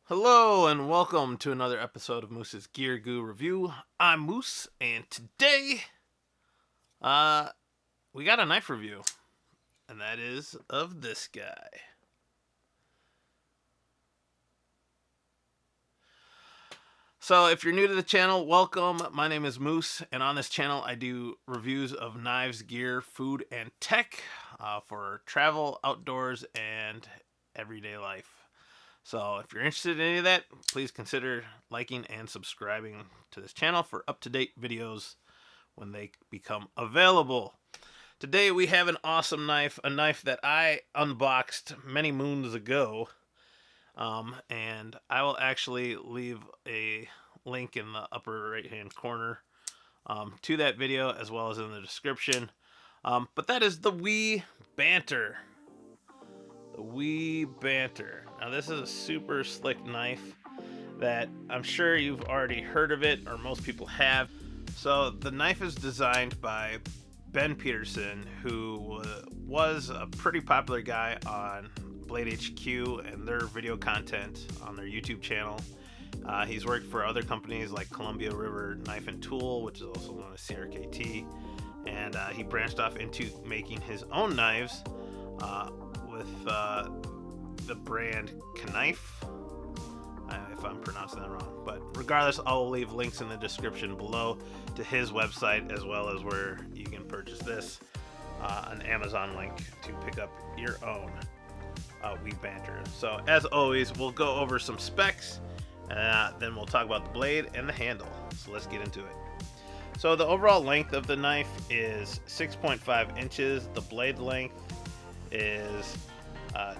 Hello and welcome to another episode of Moose's Gear Goo Review. I'm Moose, and today, uh, we got a knife review, and that is of this guy. So, if you're new to the channel, welcome. My name is Moose, and on this channel, I do reviews of knives, gear, food, and tech for travel, outdoors, and everyday life. So if you're interested in any of that, please consider liking and subscribing to this channel for up-to-date videos when they become available. Today we have an awesome knife, a knife that I unboxed many moons ago. And I will actually leave a link in the upper right-hand corner to that video as well as in the description. But that is the We Banter. The We Banter. Now this is a super slick knife that I'm sure you've already heard of it, or most people have. So the knife is designed by Ben Peterson, who was a pretty popular guy on Blade HQ and their video content on their YouTube channel. He's worked for other companies like Columbia River Knife and Tool, which is also known as CRKT, and he branched off into making his own knives with the brand Knife, if I'm pronouncing that wrong. But regardless, I'll leave links in the description below to his website as well as where you can purchase this, an Amazon link to pick up your own We Banter. So as always, we'll go over some specs, then we'll talk about the blade and the handle. So let's get into it. So the overall length of the knife is 6.5 inches. The blade length is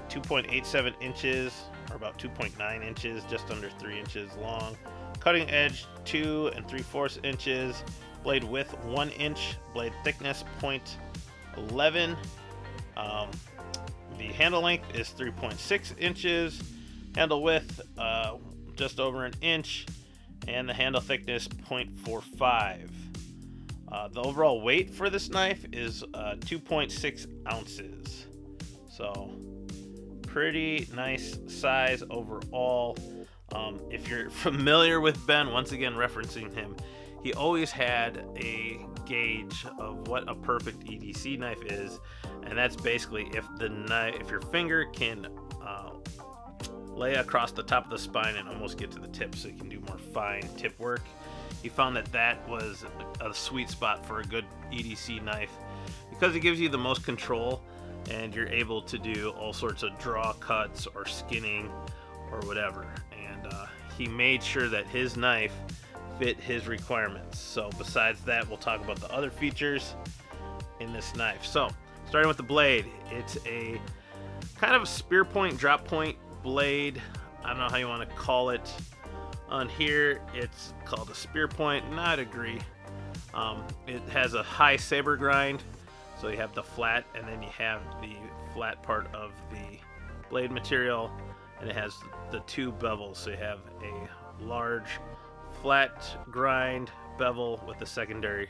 2.87 inches, or about 2.9 inches, just under 3 inches long. Cutting edge 2 3/4 inches. Blade width 1 inch. Blade thickness 0.11. The handle length is 3.6 inches. Handle width just over an inch, and the handle thickness 0.45. The overall weight for this knife is 2.6 ounces. So pretty nice size overall. If you're familiar with Ben, once again referencing him, he always had a gauge of what a perfect EDC knife is, and that's basically if your finger can lay across the top of the spine and almost get to the tip, so you can do more fine tip work. He found that was a sweet spot for a good EDC knife because it gives you the most control, and you're able to do all sorts of draw cuts or skinning or whatever. And he made sure that his knife fit his requirements. So besides that, we'll talk about the other features in this knife. So starting with the blade, it's a kind of a spear point, drop point blade. I don't know how you want to call it. On here, it's called a spear point, and I'd agree. It has a high saber grind. So you have the flat, and then you have the flat part of the blade material, and it has the two bevels. So you have a large flat grind bevel with a secondary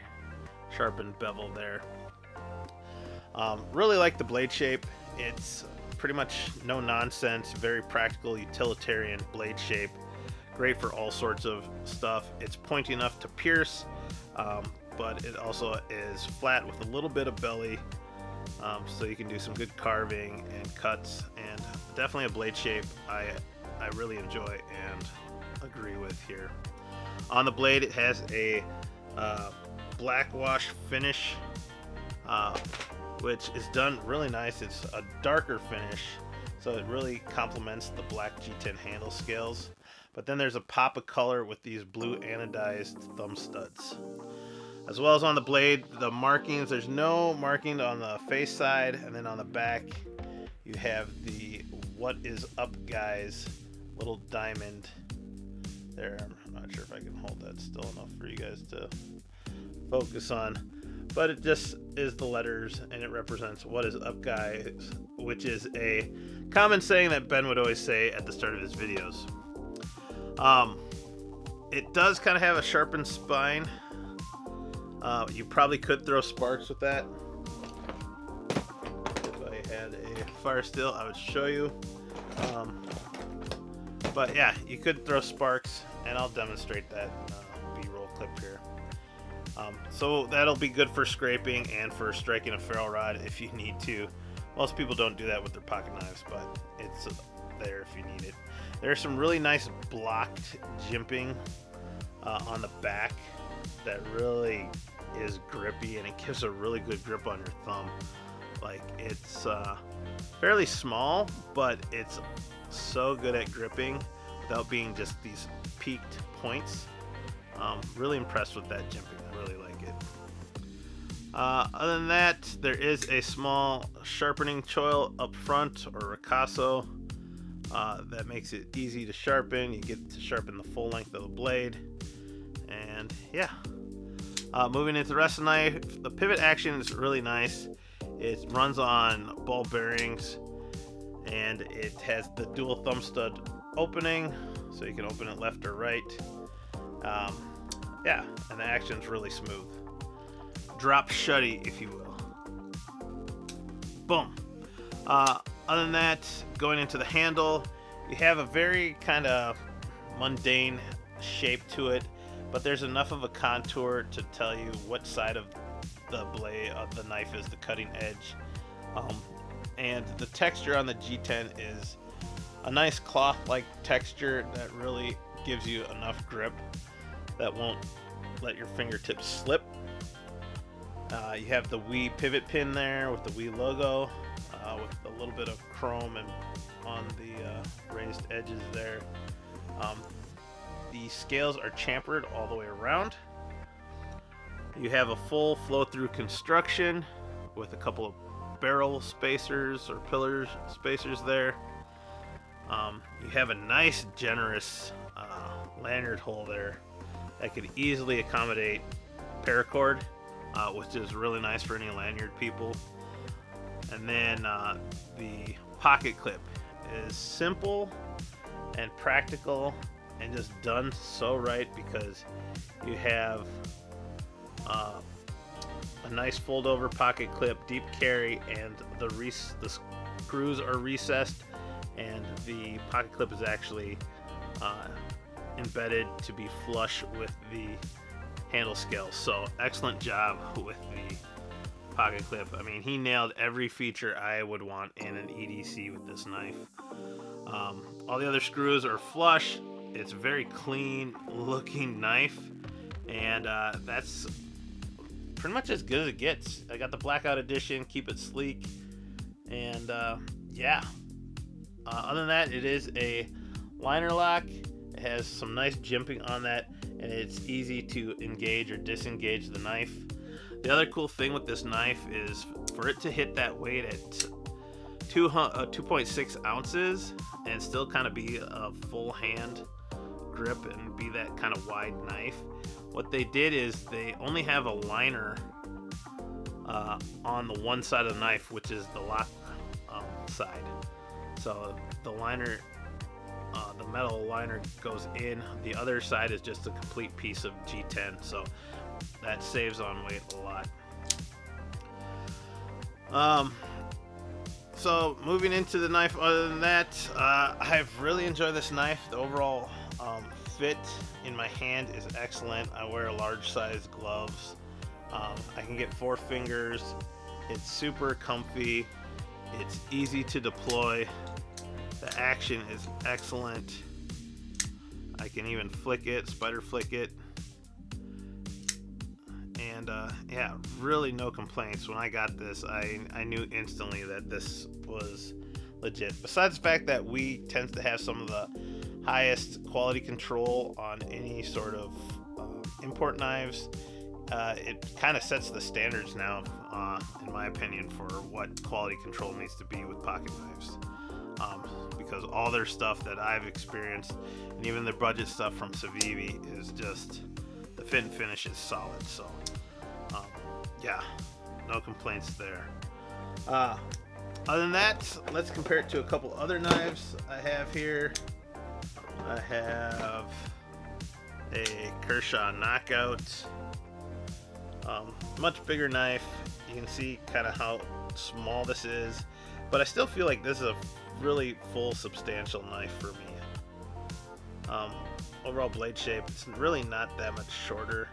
sharpened bevel there. Really like the blade shape. It's pretty much no nonsense, very practical, utilitarian blade shape. Great for all sorts of stuff. It's pointy enough to pierce, but it also is flat with a little bit of belly, so you can do some good carving and cuts, and definitely a blade shape I really enjoy and agree with here. On the blade, it has a black wash finish, which is done really nice. It's a darker finish, so it really complements the black G10 handle scales. But then there's a pop of color with these blue anodized thumb studs. As well as on the blade, the markings, there's no marking on the face side, and then on the back you have the "What is up, guys" little diamond there. I'm not sure if I can hold that still enough for you guys to focus on, but it just is the letters, and it represents "What is up, guys," which is a common saying that Ben would always say at the start of his videos. It does kind of have a sharpened spine. You probably could throw sparks with that. If I had a fire still, I would show you. But yeah, you could throw sparks, and I'll demonstrate that in a B-roll clip here. So that'll be good for scraping and for striking a ferrule rod if you need to. Most people don't do that with their pocket knives, but it's there if you need it. There's some really nice blocked jimping on the back that really is grippy, and it gives a really good grip on your thumb. Like, it's fairly small, but it's so good at gripping without being just these peaked points. Really impressed with that jimping. I really like it. Other than that, there is a small sharpening choil up front, or ricasso, that makes it easy to sharpen. You get to sharpen the full length of the blade. And yeah, moving into the rest of the knife, the pivot action is really nice. It runs on ball bearings, and it has the dual thumb stud opening, so you can open it left or right. Yeah, and the action's really smooth. Drop shutty, if you will. Boom. Other than that, going into the handle, you have a very kind of mundane shape to it, but there's enough of a contour to tell you what side of the blade of the knife is the cutting edge. And the texture on the G10 is a nice cloth-like texture that really gives you enough grip that won't let your fingertips slip. You have the We pivot pin there with the We logo, with a little bit of chrome and on the raised edges there. The scales are chamfered all the way around. You have a full flow-through construction with a couple of barrel spacers or pillar spacers there. You have a nice, generous lanyard hole there that could easily accommodate paracord, which is really nice for any lanyard people. And then the pocket clip is simple and practical and just done so right, because you have a nice fold over pocket clip, deep carry, and the screws are recessed, and the pocket clip is actually embedded to be flush with the handle scales. So excellent job with the pocket clip. I mean, he nailed every feature I would want in an EDC with this knife. All the other screws are flush. It's a very clean looking knife, and that's pretty much as good as it gets. I got the blackout edition, keep it sleek, and yeah. Other than that, it is a liner lock. It has some nice jimping on that, and it's easy to engage or disengage the knife. The other cool thing with this knife is for it to hit that weight at 2.6 ounces and still kind of be a full hand grip and be that kind of wide knife. What they did is they only have a liner on the one side of the knife, which is the lock side. So the liner, the metal liner goes in. The other side is just a complete piece of G10, so that saves on weight a lot. So moving into the knife, other than that, I've really enjoyed this knife. The overall fit in my hand is excellent. I wear large size gloves. I can get 4 fingers. It's super comfy. It's easy to deploy. The action is excellent. I can even flick it, spider flick it. And yeah, really no complaints. When I got this, I knew instantly that this was legit. Besides the fact that We tends to have some of the highest quality control on any sort of import knives, it kind of sets the standards now, in my opinion, for what quality control needs to be with pocket knives. Because all their stuff that I've experienced, and even their budget stuff from Civivi, is just, the fit and finish is solid. So yeah, no complaints there. Other than that, let's compare it to a couple other knives I have here. I have a Kershaw Knockout, much bigger knife. You can see kind of how small this is, but I still feel like this is a really full, substantial knife for me. Um, Overall blade shape, it's really not that much shorter.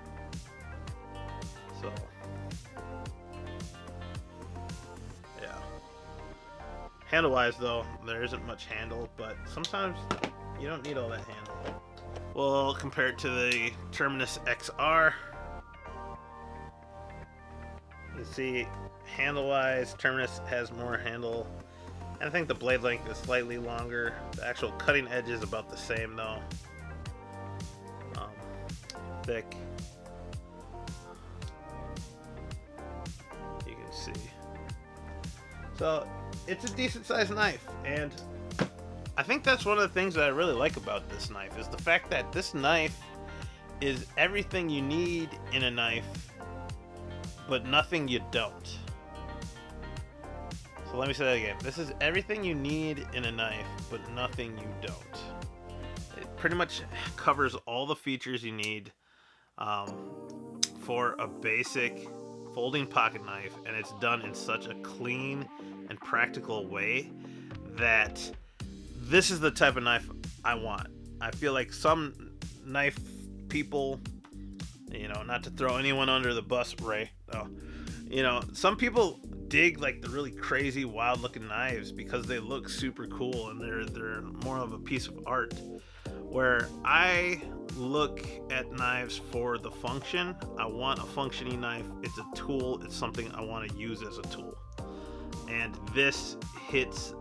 So, yeah. Handle-wise, though, there isn't much handle, but sometimes you don't need all that handle. We'll compare it to the Terminus XR. You see, handle-wise, Terminus has more handle, and I think the blade length is slightly longer. The actual cutting edge is about the same, though. Thick. You can see. So, it's a decent-sized knife, and I think that's one of the things that I really like about this knife, is the fact that this knife is everything you need in a knife, but nothing you don't. So let me say that again. This is everything you need in a knife, but nothing you don't. It pretty much covers all the features you need for a basic folding pocket knife, and it's done in such a clean and practical way that this is the type of knife I want. I feel like some knife people, you know, not to throw anyone under the bus, Ray, you know, some people dig like the really crazy, wild looking knives because they look super cool and they're more of a piece of art. Where I look at knives for the function. I want a functioning knife. It's a tool. It's something I want to use as a tool. And this hits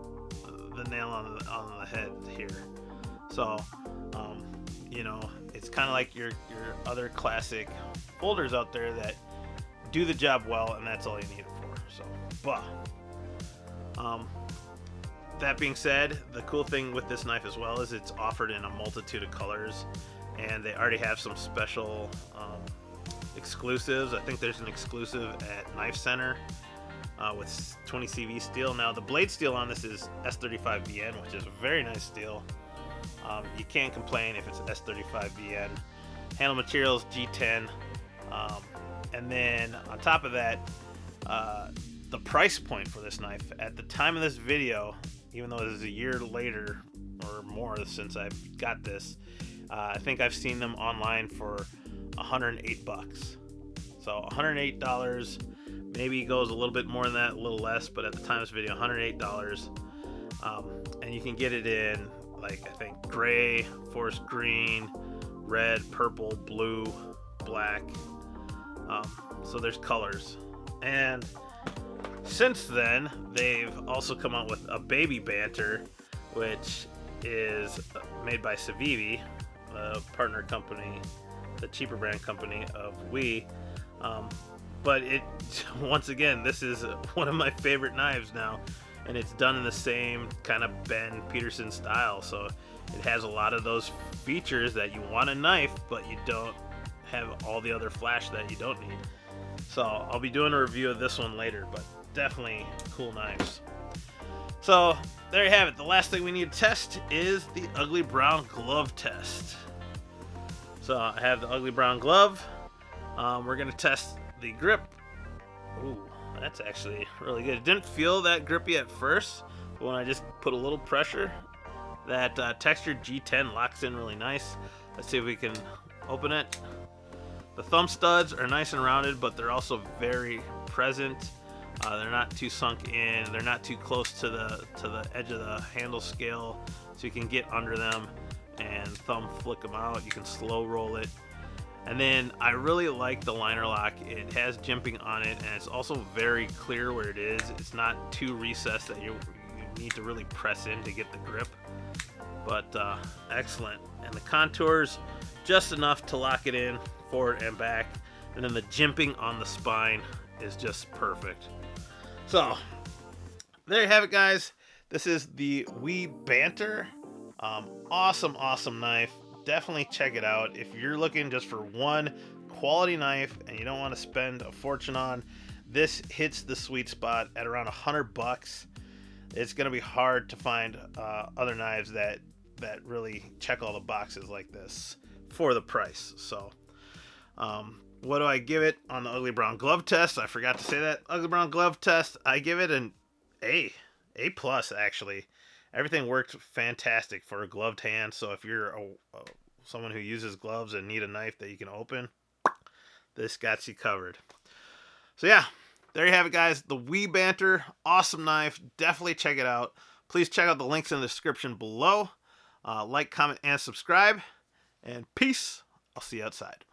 the nail on the head here. So, you know, it's kind of like your other classic folders out there that do the job well, and that's all you need it for. So, that being said, the cool thing with this knife as well is it's offered in a multitude of colors, and they already have some special exclusives. I think there's an exclusive at Knife Center with 20 CV steel. Now, the blade steel on this is S35BN, which is a very nice steel. You can't complain if it's S35BN. Handle materials G10, and then on top of that, the price point for this knife at the time of this video, even though this is a year later or more since I got this, I think I've seen them online for $108. So $108, maybe goes a little bit more than that, a little less, but at the time of this video, $108. And you can get it in, like, I think gray, forest green, red, purple, blue, black. So there's colors. And since then, they've also come out with a Baby Banter, which is made by Civivi, a partner company, the cheaper brand company of We. But it, once again, this is one of my favorite knives now, and it's done in the same kind of Ben Peterson style. So it has a lot of those features that you want a knife, but you don't have all the other flash that you don't need. So I'll be doing a review of this one later, but definitely cool knives. So there you have it. The last thing we need to test is the ugly brown glove test. So I have the ugly brown glove. We're going to test the grip. Ooh, that's actually really good. It didn't feel that grippy at first, but when I just put a little pressure, that textured G10 locks in really nice. Let's see if we can open it. The thumb studs are nice and rounded, but they're also very present. They're not too sunk in. They're not too close to the edge of the handle scale, so you can get under them and thumb flick them out. You can slow roll it. And then I really like the liner lock. It has jimping on it, and it's also very clear where it is. It's not too recessed that you need to really press in to get the grip. But excellent. And the contours, just enough to lock it in forward and back. And then the jimping on the spine is just perfect. So there you have it, guys. This is the We Banter. Awesome knife. Definitely check it out if you're looking just for one quality knife and you don't want to spend a fortune on. This hits the sweet spot at around $100. It's gonna be hard to find other knives that really check all the boxes like this for the price. So what do I give it on the ugly brown glove test? I forgot to say that. Ugly brown glove test, I give it an A plus actually. Everything worked fantastic for a gloved hand. So if you're someone who uses gloves and need a knife that you can open, this got you covered. So yeah, there you have it, guys. The We Banter, awesome knife. Definitely check it out. Please check out the links in the description below. Like, comment, and subscribe. And peace. I'll see you outside.